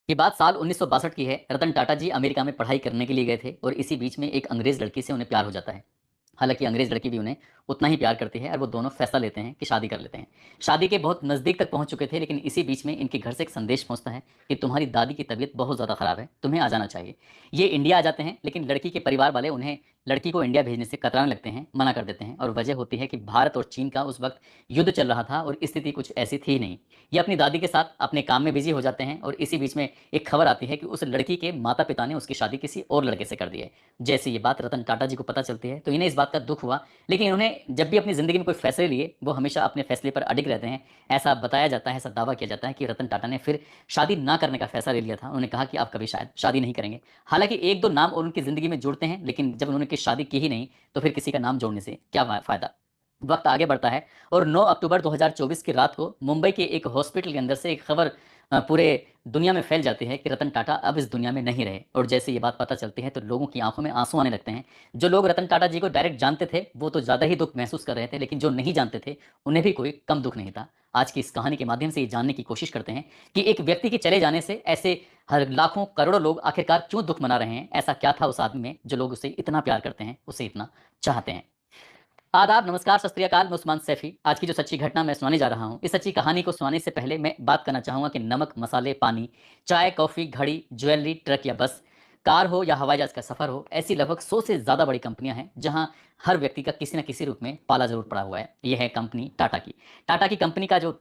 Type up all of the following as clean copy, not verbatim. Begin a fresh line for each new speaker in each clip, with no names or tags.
ये बात साल 1962 की है। रतन टाटा जी अमेरिका में पढ़ाई करने के लिए गए थे और इसी बीच में एक अंग्रेज लड़की से उन्हें प्यार हो जाता है। हालांकि अंग्रेज लड़की भी उन्हें उतना ही प्यार करती है और वो दोनों फैसला लेते हैं कि शादी कर लेते हैं। शादी के बहुत नज़दीक तक पहुंच चुके थे, लेकिन इसी बीच में इनके घर से एक संदेश पहुंचता है कि तुम्हारी दादी की तबीयत बहुत ज़्यादा ख़राब है, तुम्हें आ जाना चाहिए। ये इंडिया आ जाते हैं, लेकिन लड़की के परिवार वाले उन्हें लड़की को इंडिया भेजने से कतराने लगते हैं, मना कर देते हैं। और वजह होती है कि भारत और चीन का उस वक्त युद्ध चल रहा था और स्थिति कुछ ऐसी थी नहीं। ये अपनी दादी के साथ अपने काम में बिजी हो जाते हैं और इसी बीच में एक खबर आती है कि उस लड़की के माता पिता ने उसकी शादी किसी और लड़के से कर दी है। जैसे ये बात रतन टाटा जी को पता चलती है तो इन्हें इस बात का दुख हुआ, लेकिन इन्होंने जब भी अपनी ज़िंदगी में कोई फैसले लिए वो हमेशा अपने फैसले पर अडिग रहते हैं। ऐसा बताया जाता है, ऐसा दावा किया जाता है कि रतन टाटा ने फिर शादी ना करने का फैसला ले लिया था। उन्होंने कहा कि आप कभी शायद शादी नहीं करेंगे। हालांकि एक दो नाम और उनकी ज़िंदगी में जुड़ते हैं, लेकिन जब उन्होंने शादी की ही नहीं तो फिर किसी का नाम जोड़ने से क्या फ़ायदा। वक्त आगे बढ़ता है और 9 अक्टूबर 2024 की रात को मुंबई के एक हॉस्पिटल के अंदर से एक खबर पूरे दुनिया में फैल जाती है कि रतन टाटा अब इस दुनिया में नहीं रहे। और जैसे ये बात पता चलती है तो लोगों की आंखों में आंसू आने लगते हैं। जो लोग रतन टाटा जी को डायरेक्ट जानते थे वो तो ज़्यादा ही दुख महसूस कर रहे थे, लेकिन जो नहीं जानते थे उन्हें भी कोई कम दुख नहीं था। आज की इस कहानी के माध्यम से ये जानने की कोशिश करते हैं कि एक व्यक्ति के चले जाने से ऐसे हर लाखों करोड़ों लोग आखिरकार क्यों दुख मना रहे हैं। ऐसा क्या था उस आदमी में जो लोग उसे इतना प्यार करते हैं, उसे इतना चाहते हैं। आदाब, नमस्कार, सत श्री अकाल। मैं उस्मान सैफी। आज की जो सच्ची घटना मैं सुनाने जा रहा हूँ, इस सच्ची कहानी को सुनाने से पहले मैं बात करना चाहूँगा कि नमक, मसाले, पानी, चाय, कॉफ़ी, घड़ी, ज्वेलरी, ट्रक या बस, कार हो या हवाई जहाज़ का सफ़र हो, ऐसी लगभग 100 से ज़्यादा बड़ी कंपनियाँ हैं जहाँ हर व्यक्ति का किसी न किसी रूप में पाला ज़रूर पड़ा हुआ है। ये है कंपनी टाटा की। टाटा की कंपनी का जो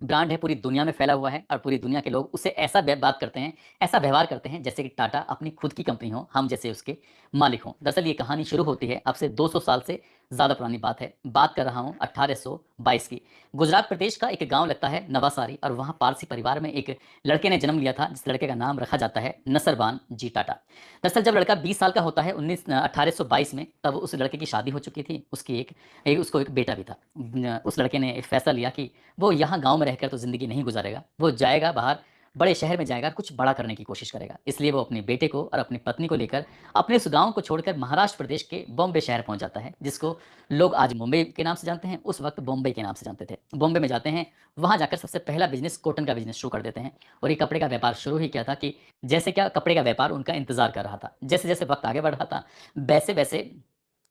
ब्रांड है पूरी दुनिया में फैला हुआ है और पूरी दुनिया के लोग उससे ऐसा बात करते हैं, ऐसा व्यवहार करते हैं जैसे कि टाटा अपनी खुद की कंपनी हो, हम जैसे उसके मालिक हों। दरअसल ये कहानी शुरू होती है अब से 200 साल से ज़्यादा पुरानी बात है। बात कर रहा हूँ 1822 की। गुजरात प्रदेश का एक गांव लगता है नवासारी, और वहाँ पारसी परिवार में एक लड़के ने जन्म लिया था जिस लड़के का नाम रखा जाता है नसरबान जी टाटा। दरअसल जब लड़का 20 साल का होता है 1822 में, तब उस लड़के की शादी हो चुकी थी। उसकी उसको एक बेटा भी था। उस लड़के ने एक फैसला लिया कि वो यहाँ गाँव में रहकर तो ज़िंदगी नहीं गुजारेगा, वो जाएगा बाहर, बड़े शहर में जाएगा, कुछ बड़ा करने की कोशिश करेगा। इसलिए वो अपने बेटे को और अपनी पत्नी को लेकर अपने उस गाँव को छोड़कर महाराष्ट्र प्रदेश के बॉम्बे शहर पहुँच जाता है, जिसको लोग आज मुंबई के नाम से जानते हैं, उस वक्त बॉम्बे के नाम से जानते थे। बॉम्बे में जाते हैं, वहाँ जाकर सबसे पहला बिज़नेस कॉटन का बिज़नेस शुरू कर देते हैं। और ये कपड़े का व्यापार शुरू ही किया था कि जैसे क्या कपड़े का व्यापार उनका इंतज़ार कर रहा था। जैसे-जैसे वक्त आगे बढ़ रहा था, वैसे-वैसे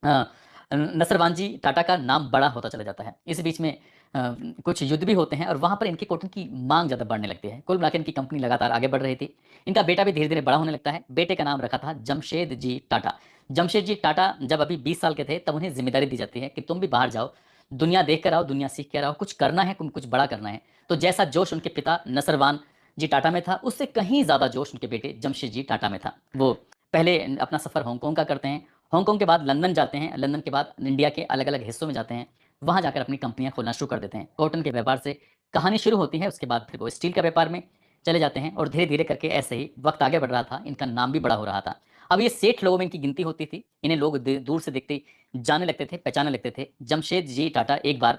अ, नसरवान जी टाटा का नाम बड़ा होता चला जाता है। इस बीच में कुछ युद्ध भी होते हैं और वहाँ पर इनके कॉटन की माँग ज़्यादा बढ़ने लगती है। कुल मिला के इनकी कंपनी लगातार आगे बढ़ रही थी। इनका बेटा भी धीरे-धीरे बड़ा होने लगता है। बेटे का नाम रखा था जमशेद जी टाटा। जमशेद जी टाटा जब अभी 20 साल के थे तब उन्हें ज़िम्मेदारी दी जाती है कि तुम भी बाहर जाओ, दुनिया देख कर आओ, दुनिया सीख कर आओ, कुछ करना है, कुछ बड़ा करना है। तो जैसा जोश उनके पिता नसरवान जी टाटा में था, उससे कहीं ज़्यादा जोश उनके बेटे जमशेद जी टाटा में था। वो पहले अपना सफ़र हांगकांग का करते हैं। हांगकांग के बाद लंदन जाते हैं, लंदन के बाद इंडिया के अलग-अलग हिस्सों में जाते हैं। वहाँ जाकर अपनी कंपनियाँ खोलना शुरू कर देते हैं। कॉटन के व्यापार से कहानी शुरू होती है, उसके बाद फिर वो स्टील के व्यापार में चले जाते हैं और धीरे-धीरे करके ऐसे ही वक़्त आगे बढ़ रहा था, इनका नाम भी बड़ा हो रहा था। अब ये सेठ लोगों में इनकी गिनती होती थी। इन्हें लोग द दूर से देखते ही जानने लगते थे, पहचानने लगते थे। जमशेद जी टाटा एक बार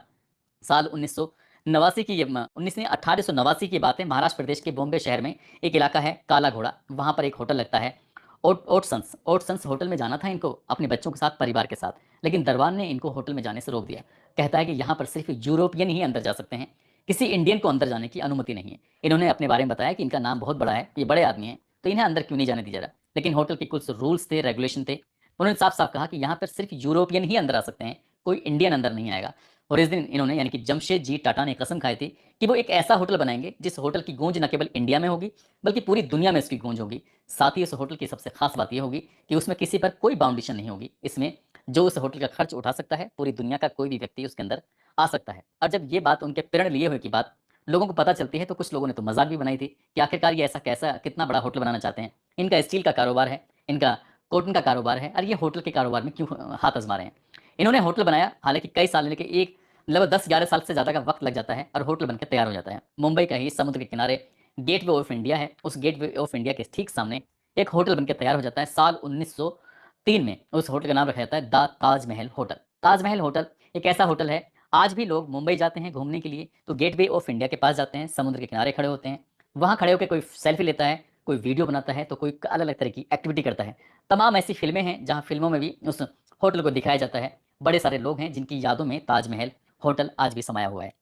साल 1989 की ये म 1889 की बात है। महाराष्ट्र प्रदेश के बॉम्बे शहर में एक इलाका है काला घोड़ा, वहाँ पर एक होटल लगता है ओटसन्स होटल में जाना था इनको अपने बच्चों के साथ, परिवार के साथ। लेकिन दरबान ने इनको होटल में जाने से रोक दिया। कहता है कि यहाँ पर सिर्फ यूरोपियन ही अंदर जा सकते हैं, किसी इंडियन को अंदर जाने की अनुमति नहीं है। इन्होंने अपने बारे में बताया कि इनका नाम बहुत बड़ा है, ये बड़े आदमी हैं, तो इन्हें अंदर क्यों नहीं जाने दिया जा रहा। लेकिन होटल के कुछ रूल्स थे, रेगुलेशन थे। उन्होंने साफ-साफ कहा कि यहाँ पर सिर्फ यूरोपियन ही अंदर आ सकते हैं, कोई इंडियन अंदर नहीं आएगा। और इस दिन इन्होंने यानी कि जमशेद जी टाटा ने कसम खाई थी कि वो एक ऐसा होटल बनाएँगे जिस होटल की गूंज न केवल इंडिया में होगी, बल्कि पूरी दुनिया में इसकी गूंज होगी। साथ ही उस होटल की सबसे खास बात ये होगी कि उसमें किसी पर कोई बाउंडेशन नहीं होगी। इसमें जो उस होटल का खर्च उठा सकता है, पूरी दुनिया का कोई भी व्यक्ति उसके अंदर आ सकता है। और जब ये बात उनके प्रण लिए हुए की बात लोगों को पता चलती है तो कुछ लोगों ने तो मज़ाक भी बनाई थी कि आखिरकार ये ऐसा कैसा कितना बड़ा होटल बनाना चाहते हैं। इनका स्टील का कारोबार है, इनका कॉटन का कारोबार है, और ये होटल के कारोबार में क्यों हाथ आज़मा रहे हैं। इन्होंने होटल बनाया, हालाँकि कई साल यानी कि एक लगभग 10-11 साल से ज़्यादा का वक़्त लग जाता है और होटल बनकर तैयार हो जाता है। मुंबई का ही समुद्र के किनारे गेटवे ऑफ इंडिया है, उस गेटवे ऑफ इंडिया के ठीक सामने एक होटल बनके तैयार हो जाता है। साल 1903 में उस होटल का नाम रखा जाता है the Taj Mahal hotel. Taj Mahal hotel एक ऐसा होटल है, आज भी लोग मुंबई जाते हैं घूमने के लिए तो गेटवे ऑफ इंडिया के पास जाते हैं, समुद्र के किनारे खड़े होते हैं। वहाँ खड़े होके कोई सेल्फी लेता है, कोई वीडियो बनाता है, तो कोई अलग-अलग तरह की एक्टिविटी करता है। तमाम ऐसी फ़िल्में हैं जहाँ फ़िल्मों में भी उस होटल को दिखाया जाता है। बड़े सारे लोग हैं जिनकी यादों में ताजमहल होटल आज भी समाया हुआ है।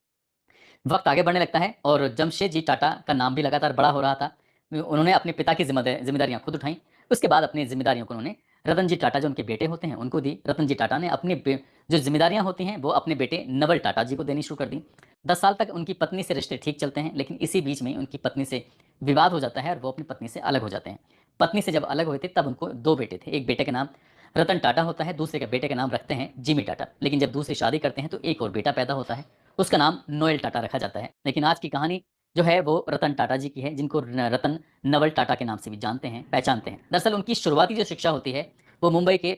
वक़्त आगे बढ़ने लगता है और जमशेद जी टाटा का नाम भी लगातार बड़ा हो रहा था। उन्होंने अपने पिता की जिम्मेदारियां खुद उठाई। उसके बाद अपनी जिम्मेदारियों को उन्होंने रतन जी टाटा जो उनके बेटे होते हैं उनको दी। रतन जी टाटा ने अपनी जो जिम्मेदारियां होती हैं वो अपने बेटे नवल टाटा जी को देनी शुरू कर दी। 10 साल तक उनकी पत्नी से रिश्ते ठीक चलते हैं, लेकिन इसी बीच में उनकी पत्नी से विवाद हो जाता है और वो अपनी पत्नी से अलग हो जाते हैं। पत्नी से जब अलग हुए थे तब उनको 2 बेटे थे। एक बेटे का नाम रतन टाटा होता है, दूसरे के बेटे का नाम रखते हैं जिमी टाटा। लेकिन जब दूसरी शादी करते हैं तो एक और बेटा पैदा होता है, उसका नाम नोएल टाटा रखा जाता है। लेकिन आज की कहानी जो है वो रतन टाटा जी की है, जिनको रतन नवल टाटा के नाम से भी जानते हैं, पहचानते हैं। दरअसल उनकी शुरुआती जो शिक्षा होती है वो मुंबई के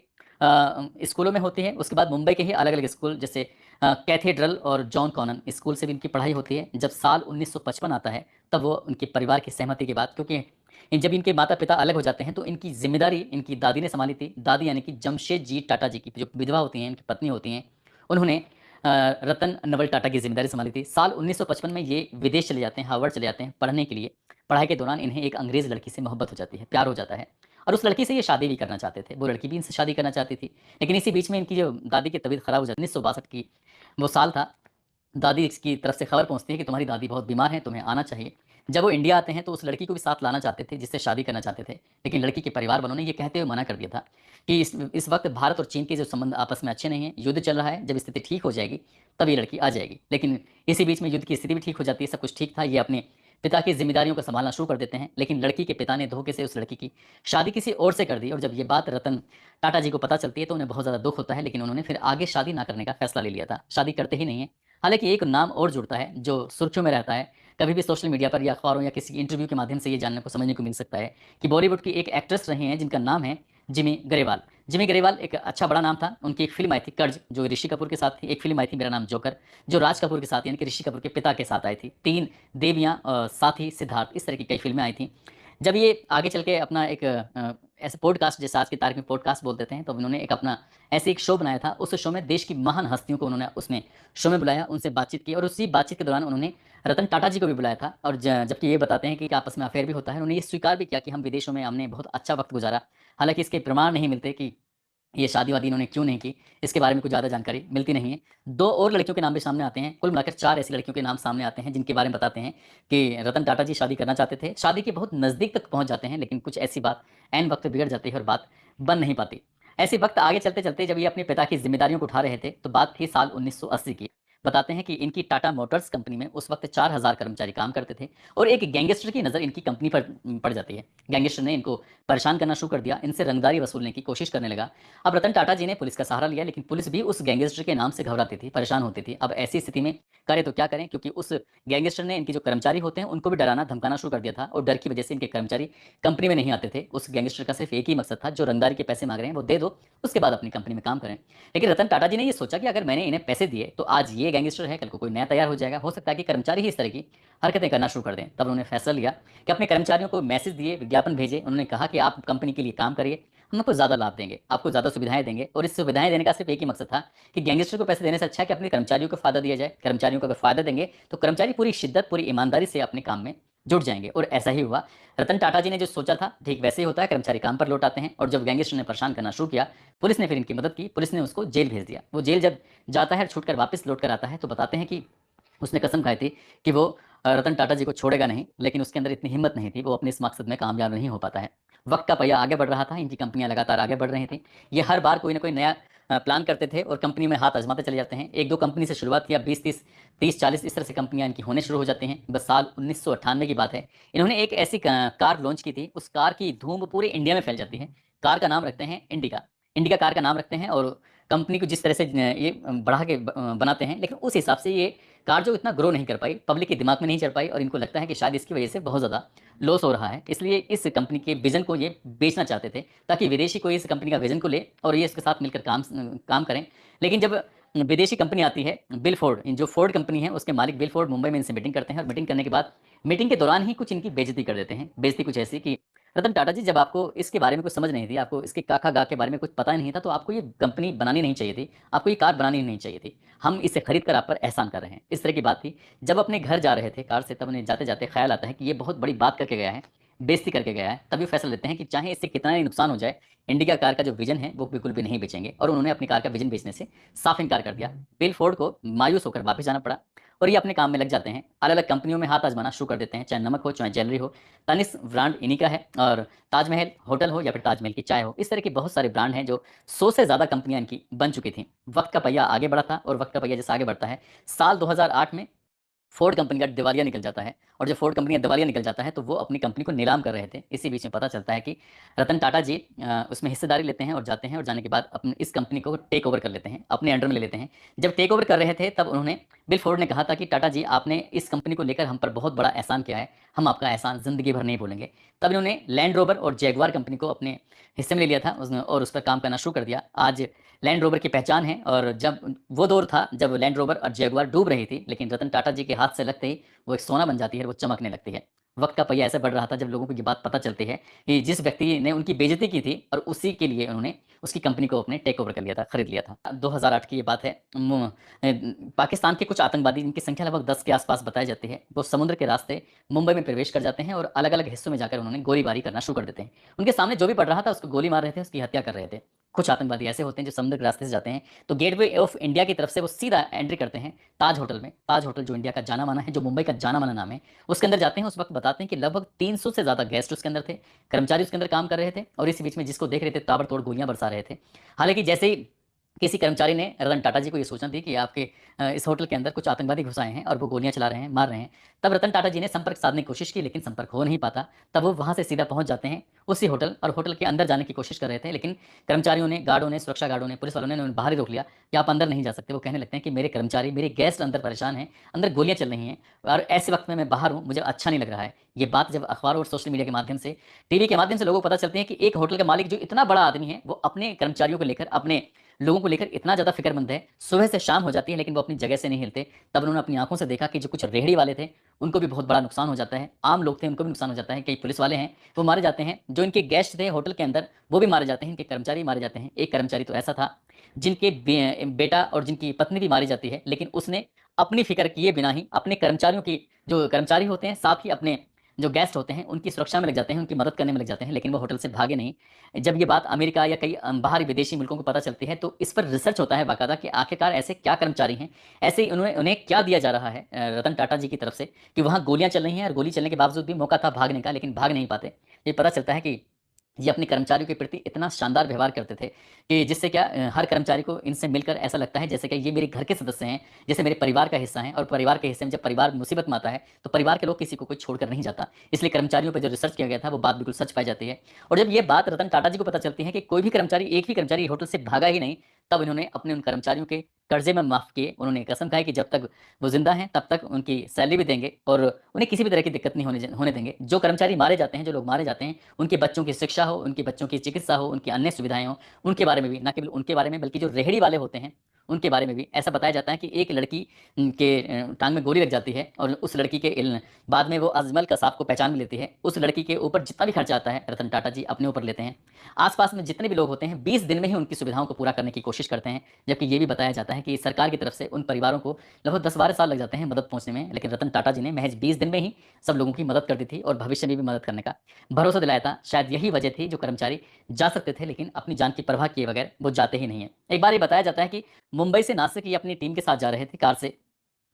स्कूलों में होती है। उसके बाद मुंबई के ही अलग अलग स्कूल जैसे कैथेड्रल और जॉन कॉनन स्कूल से भी इनकी पढ़ाई होती है। जब साल 1955 आता है तब वो उनके परिवार की सहमति के बाद, क्योंकि जब इनके माता पिता अलग हो जाते हैं तो इनकी जिम्मेदारी इनकी दादी ने संभाली थी। दादी यानी कि जमशेद जी टाटा जी की जो विधवा होती हैं, इनकी पत्नी होती हैं, उन्होंने रतन नवल टाटा की जिम्मेदारी संभाली थी। साल 1955 में ये विदेश चले जाते हैं, हार्वर्ड चले जाते हैं पढ़ने के लिए। पढ़ाई के दौरान इन्हें एक अंग्रेज लड़की से मोहब्बत हो जाती है, प्यार हो जाता है, और उस लड़की से ये शादी भी करना चाहते थे। वो लड़की भी इनसे शादी करना चाहती थी। लेकिन इसी बीच में इनकी जो दादी की तबीयत खराब हो जाती है, 1962 की वो साल था। दादी की तरफ से खबर पहुंचती है कि तुम्हारी दादी बहुत बीमार है, तुम्हें आना चाहिए। जब वो इंडिया आते हैं तो उस लड़की को भी साथ लाना चाहते थे जिससे शादी करना चाहते थे, लेकिन लड़की के परिवार वालों ने ये कहते हुए मना कर दिया था कि इस वक्त भारत और चीन के जो संबंध आपस में अच्छे नहीं हैं, युद्ध चल रहा है, जब स्थिति ठीक हो जाएगी तब ये लड़की आ जाएगी। लेकिन इसी बीच में युद्ध की स्थिति भी ठीक हो जाती है, सब कुछ ठीक था। ये अपने पिता की जिम्मेदारियों को संभालना शुरू कर देते हैं, लेकिन लड़की के पिता ने धोखे से उस लड़की की शादी किसी और से कर दी। और जब ये बात रतन टाटा जी को पता चलती है तो उन्हें बहुत ज़्यादा दुख होता है, लेकिन उन्होंने फिर आगे शादी ना करने का फैसला ले लिया था, शादी करते ही नहीं है। हालांकि एक नाम और जुड़ता है जो सुर्खियों में रहता है, कभी भी सोशल मीडिया पर या अखबारों या किसी इंटरव्यू के माध्यम से ये जानने को समझने को मिल सकता है कि बॉलीवुड की एक एक्ट्रेस रही हैं जिनका नाम है जिमी गरेवाल। जिमी गरेवाल एक अच्छा बड़ा नाम था। उनकी एक फिल्म आई थी कर्ज, जो ऋषि कपूर के साथ थी। एक फिल्म आई थी मेरा नाम जोकर, जो राज कपूर के साथ यानी कि ऋषि कपूर के पिता के साथ आई थी। 3 देवियां, साथी, सिद्धार्थ, इस तरह की कई फिल्में आई थी। जब ये आगे चल के अपना एक ऐसे पॉडकास्ट, जैसे आज की तारीख में पॉडकास्ट बोल देते हैं, तो उन्होंने एक अपना ऐसे एक शो बनाया था। उस शो में देश की महान हस्तियों को उन्होंने उसमें शो में बुलाया, उनसे बातचीत की, और उसी बातचीत के दौरान उन्होंने रतन टाटा जी को भी बुलाया था। और जबकि ये बताते हैं कि आपस में अफेयर भी होता है, उन्होंने ये स्वीकार भी किया कि हम विदेशों में हमने बहुत अच्छा वक्त गुजारा। हालांकि इसके प्रमाण नहीं मिलते कि ये शादी-वादी इन्होंने क्यों नहीं की, इसके बारे में कुछ ज़्यादा जानकारी मिलती नहीं है। 2 और लड़कियों के नाम भी सामने आते हैं, कुल मिलाकर 4 ऐसी लड़कियों के नाम सामने आते हैं जिनके बारे में बताते हैं कि रतन टाटा जी शादी करना चाहते थे, शादी के बहुत नज़दीक तक पहुँच जाते हैं, लेकिन कुछ ऐसी बात ऐन वक़्त बिगड़ जाती है और बात बन नहीं पाती। ऐसे वक़्त आगे चलते-चलते जब ये अपने पिता की ज़िम्मेदारियों को उठा रहे थे, तो बात थी साल 1980 की। बताते हैं कि इनकी टाटा मोटर्स कंपनी में उस वक़्त 4000 कर्मचारी काम करते थे, और एक गैंगस्टर की नज़र इनकी कंपनी पर पड़ जाती है। गैंगस्टर ने इनको परेशान करना शुरू कर दिया, इनसे रंगदारी वसूलने की कोशिश करने लगा। अब रतन टाटा जी ने पुलिस का सहारा लिया, लेकिन पुलिस भी उस गैंगस्टर के नाम से घबराती थी, परेशान होती थी। अब ऐसी स्थिति में करें तो क्या करें, क्योंकि उस गैंगस्टर ने इनके जो कर्मचारी होते हैं उनको भी डराना धमकाना शुरू कर दिया था, और डर की वजह से इनके कर्मचारी कंपनी में नहीं आते थे। उस गैंगस्टर का सिर्फ एक ही मकसद था, जो रंगदारी के पैसे मांग रहे हैं वो दे दो, उसके बाद अपनी कंपनी में काम करें। लेकिन रतन टाटा जी ने ये सोचा कि अगर मैंने इन्हें पैसे दिए तो आज ये गैंगस्टर है, कल को कोई नया तैयार हो जाएगा, हो सकता है कि कर्मचारी ही इस तरह की हरकतें करना शुरू कर दें। तब उन्होंने फैसला लिया कि अपने कर्मचारियों को मैसेज दिए, विज्ञापन भेजे। उन्होंने कहा कि आप कंपनी के लिए काम करिए, हम आपको ज़्यादा लाभ देंगे, आपको ज़्यादा सुविधाएं देंगे। और इस सुविधाएं देने का सिर्फ एक ही मकसद था कि गैंगस्टर को पैसे देने से अच्छा है कि अपने कर्मचारियों को फ़ायदा दिया जाए। कर्मचारियों को अगर फ़ायदा देंगे तो कर्मचारी पूरी शिद्दत, पूरी ईमानदारी से अपने काम में जुट जाएंगे, और ऐसा ही हुआ। रतन टाटा जी ने जो सोचा था ठीक वैसे ही होता है, कर्मचारी काम पर लौट आते हैं। और जब गैंगस्टर ने परेशान करना शुरू किया, पुलिस ने फिर इनकी मदद की, पुलिस ने उसको जेल भेज दिया। वो जेल जब जाता है, छूट कर वापस लौट कर आता है, तो बताते हैं कि उसने कसम खाई थी कि वो रतन टाटा जी को छोड़ेगा नहीं, लेकिन उसके अंदर इतनी हिम्मत नहीं थी, वो अपने इस मकसद में कामयाब नहीं हो पाता है। वक्त का पहिया आगे बढ़ रहा था, इनकी कंपनियां लगातार आगे बढ़ रही थी। ये हर बार कोई ना कोई नया प्लान करते थे और कंपनी में हाथ आजमाते चले जाते हैं। 1-2 कंपनी से शुरुआत किया, 20-30, 30-40 इस तरह से कंपनियां इनकी होने शुरू हो जाती हैं। बस साल 1998 की बात है, इन्होंने एक ऐसी कार लॉन्च की थी, उस कार की धूम पूरे इंडिया में फैल जाती है। कार का नाम रखते हैं इंडिका। इंडिका कार का नाम रखते हैं, और कंपनी को जिस तरह से ये बढ़ा के बनाते हैं, लेकिन उस हिसाब से ये कार जो इतना ग्रो नहीं कर पाई, पब्लिक के दिमाग में नहीं चढ़ पाई, और इनको लगता है कि शायद इसकी वजह से बहुत ज़्यादा लॉस हो रहा है। इसलिए इस कंपनी के विजन को ये बेचना चाहते थे, ताकि विदेशी कोई इस कंपनी का विजन को ले और ये इसके साथ मिलकर काम करें। लेकिन जब विदेशी कंपनी आती है, बिल फोर्ड, जो फोर्ड कंपनी है उसके मालिक बिल फोर्ड मुंबई में इनसे मीटिंग करते हैं, और मीटिंग करने के बाद मीटिंग के दौरान ही कुछ इनकी बेइज्जती कर देते हैं। बेइज्जती कुछ ऐसी कि रतन टाटा जी, जब आपको इसके बारे में कुछ समझ नहीं थी, आपको इसके काका गा के बारे में कुछ पता नहीं था, तो आपको ये कंपनी बनानी नहीं चाहिए थी, आपको ये कार बनानी नहीं चाहिए थी। हम इसे खरीद कर आप पर एहसान कर रहे हैं, इस तरह की बात थी। जब अपने घर जा रहे थे कार से, तब उन्हें जाते जाते ख्याल आता है कि ये बहुत बड़ी बात करके गया है, बेइज्जती करके गया है, तभी फैसला लेते हैं कि चाहे इससे कितना ही नुकसान हो जाए, इंडिका कार का जो विजन है वो बिल्कुल भी नहीं बेचेंगे, और उन्होंने अपनी कार का विजन बेचने से साफ इनकार कर दिया। बिल फोर्ड को मायूस होकर वापस जाना पड़ा और ये अपने काम में लग जाते हैं, अलग अलग कंपनियों में हाथ आजमाना शुरू कर देते हैं, चाहे नमक हो चाहे ज्वेलरी हो। तनिष्क ब्रांड इन्हीं का है, और ताजमहल होटल हो या फिर ताजमहल की चाय हो, इस तरह के बहुत सारे ब्रांड हैं जो 100 से ज़्यादा कंपनियां इनकी बन चुकी थी। वक्त का पहिया आगे बढ़ा था, और वक्त का पहिया जैसे आगे बढ़ता है, साल 2008 में फोर्ड कंपनी का दिवालिया निकल जाता है, और जब फोर्ड कंपनी का दिवालिया निकल जाता है तो वो अपनी कंपनी को नीलाम कर रहे थे। इसी बीच में पता चलता है कि रतन टाटा जी उसमें हिस्सेदारी लेते हैं और जाते हैं, और जाने के बाद अपने इस कंपनी को टेक ओवर कर लेते हैं, अपने अंडर में ले लेते हैं। जब टेक ओवर कर रहे थे तब उन्होंने, बिल फोर्ड ने कहा था कि टाटा जी आपने इस कंपनी को लेकर हम पर बहुत बड़ा एहसान किया है, हम आपका एहसान ज़िंदगी भर नहीं भूलेंगे। तब इन्होंने लैंड रोवर और जैगवार कंपनी को अपने हिस्से में ले लिया था उसने, और उस पर काम करना शुरू कर दिया। आज लैंड रोवर की पहचान है, और जब वो दौर था जब लैंड रोवर और जैगुआर डूब रही थी, लेकिन रतन टाटा जी के हाथ से लगते ही वो एक सोना बन जाती है, वो चमकने लगती है। वक्त का पहिया ऐसे बढ़ रहा था जब लोगों को ये बात पता चलती है कि जिस व्यक्ति ने उनकी बेइज्जती की थी, और उसी के लिए उन्होंने उसकी कंपनी को अपने टेक ओवर कर लिया था, खरीद लिया था। 2008 की ये बात है। पाकिस्तान के कुछ आतंकवादी, जिनकी संख्या लगभग 10 के आसपास बताई जाती है, वो समुद्र के रास्ते मुंबई में प्रवेश कर जाते हैं, और अलग अलग हिस्सों में जाकर उन्होंने गोलीबारी करना शुरू कर देते हैं। उनके सामने जो भी पड़ रहा था उसको गोली मार रहे थे, उसकी हत्या कर रहे थे। कुछ आतंकवादी ऐसे होते हैं जो समुद्र के रास्ते से जाते हैं, तो गेटवे ऑफ इंडिया की तरफ से वो सीधा एंट्री करते हैं ताज होटल में। ताज होटल जो इंडिया का जाना माना है, जो मुंबई का जाना माना नाम है, उसके अंदर जाते हैं। उस वक्त बताते हैं कि लगभग 300 से ज़्यादा गेस्ट उसके अंदर थे, कर्मचारी उसके अंदर काम कर रहे थे, और इसी बीच में जिसको देख रहे थे ताबड़तोड़ गोलियां बरसा रहे थे। हालांकि जैसे ही किसी कर्मचारी ने रतन टाटा जी को ये सूचना दी कि आपके इस होटल के अंदर कुछ आतंकवादी घुस आए हैं और वो गोलियां चला रहे हैं, मार रहे हैं, तब रतन टाटा जी ने संपर्क साधने की कोशिश की, लेकिन संपर्क हो नहीं पाता। तब वो वहां से सीधा पहुंच जाते हैं उसी होटल, और होटल के अंदर जाने की कोशिश कर रहे थे, लेकिन कर्मचारियों ने, गार्डों ने, सुरक्षा गार्डों ने, पुलिस वालों ने उन्हें बाहर ही रोक लिया कि आप अंदर नहीं जा सकते। वो कहने लगते हैं कि मेरे कर्मचारी, मेरे गेस्ट अंदर परेशान हैं, अंदर गोलियां चल रही हैं, और ऐसे वक्त में मैं बाहर हूँ, मुझे अच्छा नहीं लग रहा है। ये बात जब अखबार और सोशल मीडिया के माध्यम से, टीवी के माध्यम से लोगों को पता चलती है कि एक होटल का मालिक जो इतना बड़ा आदमी है, वो अपने कर्मचारियों को लेकर, अपने लोगों को लेकर इतना ज़्यादा फिक्रमंद है, सुबह से शाम हो जाती है लेकिन वो अपनी जगह से नहीं हिलते। तब उन्होंने अपनी आंखों से देखा कि जो कुछ रेहड़ी वाले थे उनको भी बहुत बड़ा नुकसान हो जाता है, आम लोग थे उनको भी नुकसान हो जाता है, कई पुलिस वाले हैं वो मारे जाते हैं, जो इनके गेस्ट थे होटल के अंदर वो भी मारे जाते हैं, इनके कर्मचारी मारे जाते हैं। एक कर्मचारी तो ऐसा था जिनके बेटा और जिनकी पत्नी भी मारी जाती है, लेकिन उसने अपनी फिक्र किए बिना ही अपने कर्मचारियों की, जो कर्मचारी होते हैं साथ ही अपने जो गेस्ट होते हैं उनकी सुरक्षा में लग जाते हैं, उनकी मदद करने में लग जाते हैं, लेकिन वो होटल से भागे नहीं। जब ये बात अमेरिका या कई बाहरी विदेशी मुल्कों को पता चलती है तो इस पर रिसर्च होता है बाकायदा कि आखिरकार ऐसे क्या कर्मचारी हैं, ऐसे उन्हें उन्हें क्या दिया जा रहा है रतन टाटा जी की तरफ से, कि वहाँ गोलियां चल रही हैं, और गोली चलने के बावजूद भी मौका था भागने का, लेकिन भाग नहीं पाते। ये पता चलता है कि ये अपने कर्मचारियों के प्रति इतना शानदार व्यवहार करते थे कि जिससे क्या हर कर्मचारी को इनसे मिलकर ऐसा लगता है जैसे कि ये मेरे घर के सदस्य हैं, जैसे मेरे परिवार का हिस्सा हैं, और परिवार के हिस्से में जब परिवार मुसीबत में आता है तो परिवार के लोग किसी को कोई छोड़कर नहीं जाता। इसलिए कर्मचारियों पर जो रिसर्च किया गया था वो बात बिल्कुल सच पाई जाती है। और जब ये बात रतन टाटा जी को पता चलती है कि कोई भी कर्मचारी, एक भी कर्मचारी होटल से भागा ही नहीं, तब इन्होंने अपने उन कर्मचारियों के कर्जे में माफ़ किए। उन्होंने कसम खाई कि जब तक वो जिंदा हैं तब तक उनकी सैलरी भी देंगे, और उन्हें किसी भी तरह की दिक्कत नहीं होने देंगे। जो कर्मचारी मारे जाते हैं, जो लोग मारे जाते हैं, उनके बच्चों की शिक्षा हो, उनके बच्चों की चिकित्सा हो, उनकी अन्य सुविधाएं हो, उनके बारे में भी, न केवल उनके बारे में बल्कि जो रेहड़ी वाले होते हैं उनके बारे में भी ऐसा बताया जाता है कि एक लड़की के टांग में गोली लग जाती है, और उस लड़की के बाद में वो अजमल कसाब को पहचान भी लेती है। उस लड़की के ऊपर जितना भी खर्चा आता है रतन टाटा जी अपने ऊपर लेते हैं। आसपास में जितने भी लोग होते हैं 20 दिन में ही उनकी सुविधाओं को पूरा करने की कोशिश करते हैं, जबकि ये भी बताया जाता है कि सरकार की तरफ से उन परिवारों को लगभग 10-12 साल लग जाते हैं मदद पहुंचने में, लेकिन रतन टाटा जी ने महज 20 दिन में ही सब लोगों की मदद कर दी थी, और भविष्य में भी मदद करने का भरोसा दिलाया था। शायद यही वजह थी जो कर्मचारी जा सकते थे, लेकिन अपनी जान की परवाह किए बगैर वो जाते ही नहीं है। एक बार ये बताया जाता है कि मुंबई से नासिक ये अपनी टीम के साथ जा रहे थे, कार से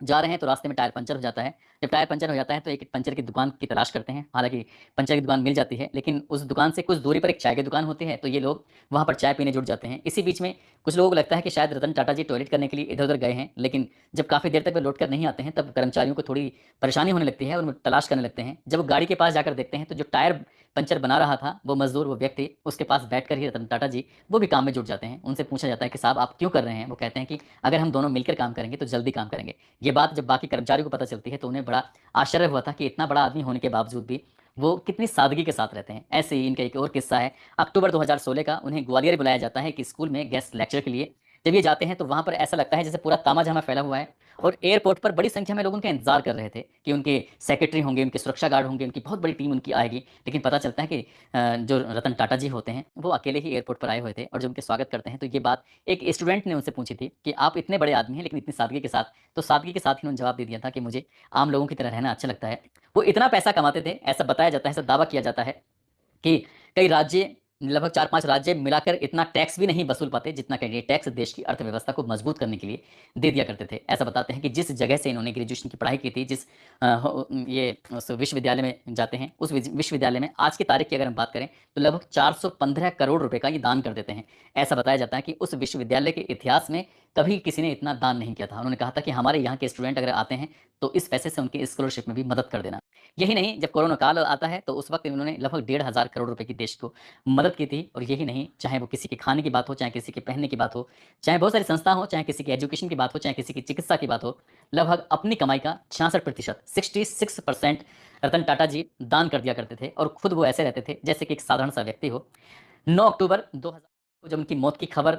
जा रहे हैं तो रास्ते में टायर पंचर हो जाता है। जब टायर पंचर हो जाता है तो एक पंचर की दुकान की तलाश करते हैं, हालाँकि पंचर की दुकान मिल जाती है, लेकिन उस दुकान से कुछ दूरी पर एक चाय की दुकान होती है, तो ये लोग वहाँ पर चाय पीने जुट जाते हैं। इसी बीच में कुछ लोगों को लगता है कि शायद रतन टाटा जी टॉयलेट करने के लिए इधर-उधर गए हैं, लेकिन जब काफ़ी देर तक वे लौट कर नहीं आते हैं, तब कर्मचारियों को थोड़ी परेशानी होने लगती है और वो तलाश करने लगते हैं। जब वो गाड़ी के पास जाकर देखते हैं तो जो टायर पंचर बना रहा था, वो मज़दूर, वो व्यक्ति, उसके पास बैठकर ही रतन टाटा जी वो भी काम में जुट जाते हैं। उनसे पूछा जाता है कि साहब आप क्यों कर रहे हैं? वो कहते हैं कि अगर हम दोनों मिलकर काम करेंगे तो जल्दी काम करेंगे। ये बात जब बाकी कर्मचारियों को पता चलती है तो उन्हें बड़ा आश्चर्य हुआ था कि इतना बड़ा आदमी होने के बावजूद भी वो कितनी सादगी के साथ रहते हैं। ऐसे ही इनका एक और किस्सा है। अक्टूबर 2016 का, उन्हें ग्वालियर बुलाया जाता है कि स्कूल में गेस्ट लेक्चर के लिए। जब ये जाते हैं तो वहाँ पर ऐसा लगता है जैसे पूरा तामाझामा फैला हुआ है और एयरपोर्ट पर बड़ी संख्या में लोग उनका इंतजार कर रहे थे कि उनके सेक्रेटरी होंगे, उनके सुरक्षा गार्ड होंगे, उनकी बहुत बड़ी टीम उनकी आएगी। लेकिन पता चलता है कि जो रतन टाटा जी होते हैं, वो अकेले ही एयरपोर्ट पर आए हुए थे और जब उनके स्वागत करते हैं तो ये बात एक स्टूडेंट ने उनसे पूछी थी कि आप इतने बड़े आदमी हैं लेकिन इतनी सादगी के साथ, तो सादगी के साथ ही उन्होंने जवाब दे दिया था कि मुझे आम लोगों की तरह रहना अच्छा लगता है। वो इतना पैसा कमाते थे, ऐसा बताया जाता है, ऐसा दावा किया जाता है कि कई राज्य, लगभग 4-5 राज्य मिलाकर इतना टैक्स भी नहीं वसूल पाते जितना कि ये टैक्स देश की अर्थव्यवस्था को मजबूत करने के लिए दे दिया करते थे। ऐसा बताते हैं कि जिस जगह से इन्होंने ग्रेजुएशन की पढ़ाई की थी, जिस ये उस विश्वविद्यालय में जाते हैं, उस विश्वविद्यालय में आज की तारीख की अगर हम बात करें तो लगभग 415 करोड़ रुपए का ये दान कर देते हैं। ऐसा बताया जाता है कि उस विश्वविद्यालय के इतिहास में कभी किसी ने इतना दान नहीं किया था। उन्होंने कहा था कि हमारे यहाँ के स्टूडेंट अगर आते हैं तो इस पैसे से उनकी स्कॉलरशिप में भी मदद कर देना। यही नहीं, जब कोरोना काल आता है तो उस वक्त इन्होंने लगभग 1,500 करोड़ रुपए की देश को मदद की थी। और यही नहीं, चाहे वो किसी के खाने की बात हो, चाहे किसी के पहनने की बात हो, चाहे बहुत सारी संस्था हो, चाहे किसी की एजुकेशन की बात हो, चाहे किसी की चिकित्सा की बात हो, लगभग अपनी कमाई का 66% 66% रतन टाटा जी दान कर दिया करते थे और खुद वो ऐसे रहते थे जैसे कि एक साधारण सा व्यक्ति हो। 9 अक्टूबर 2000 को जब उनकी मौत की खबर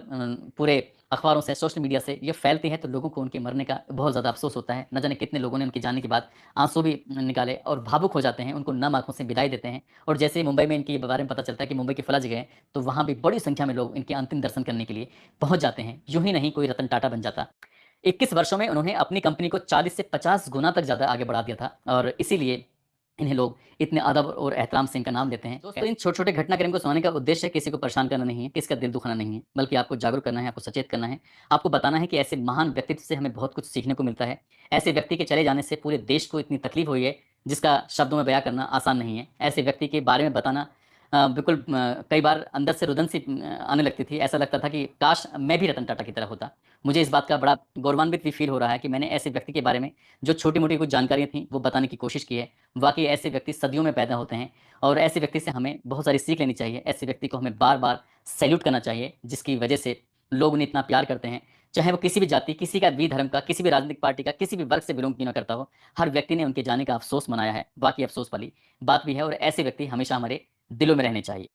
पूरे अखबारों से, सोशल मीडिया से ये फैलती है तो लोगों को उनके मरने का बहुत ज़्यादा अफसोस होता है। न जाने कितने लोगों ने उनके जाने के बाद आंसू भी निकाले और भावुक हो जाते हैं, उनको नम आँखों से विदाई देते हैं। और जैसे ही मुंबई में इनके बारे में पता चलता है कि मुंबई की फला जगह है, तो वहाँ भी बड़ी संख्या में लोग इनके अंतिम दर्शन करने के लिए पहुँच जाते हैं। यूँ ही नहीं कोई रतन टाटा बन जाता। 21 वर्षों में उन्होंने अपनी कंपनी को 40 से 50 गुना तक ज़्यादा आगे बढ़ा दिया था और इसीलिए इन्हें लोग इतने अदब और एहतराम से इनका नाम लेते हैं। दोस्तों, इन छोटे-छोटे घटनाक्रम को सुनाने का उद्देश्य किसी को परेशान करना नहीं है, किसी का दिल दुखाना नहीं है, बल्कि आपको जागरूक करना है, आपको सचेत करना है। आपको बताना है कि ऐसे महान व्यक्तित्व से हमें बहुत कुछ सीखने को मिलता है। ऐसे व्यक्ति के चले जाने से पूरे देश को इतनी तकलीफ हुई है, जिसका शब्दों में बयाँ करना आसान नहीं है। ऐसे व्यक्ति के बारे में बताना बिल्कुल कई बार अंदर से रुदन सी आने लगती थी। ऐसा लगता था कि काश मैं भी रतन टाटा की तरह होता। मुझे इस बात का बड़ा गौरवान्वित भी फ़ील हो रहा है कि मैंने ऐसे व्यक्ति के बारे में जो छोटी-मोटी कुछ जानकारियाँ थीं, वो बताने की कोशिश की है। वाक़ई ऐसे व्यक्ति सदियों में पैदा होते हैं और ऐसे व्यक्ति से हमें बहुत सारी सीख लेनी चाहिए। ऐसे व्यक्ति को हमें बार-बार सैल्यूट करना चाहिए, जिसकी वजह से लोग उन्हें इतना प्यार करते हैं। चाहे वो किसी भी जाति, किसी का भी धर्म का, किसी भी राजनीतिक पार्टी का, किसी भी वर्ग से बिलॉन्ग क्यों ना करता हो, हर व्यक्ति ने उनके जाने का अफ़सोस मनाया है। वाक़ई अफ़सोस वाली बात भी है और ऐसे व्यक्ति हमेशा हमारे दिलों में रहने चाहिए।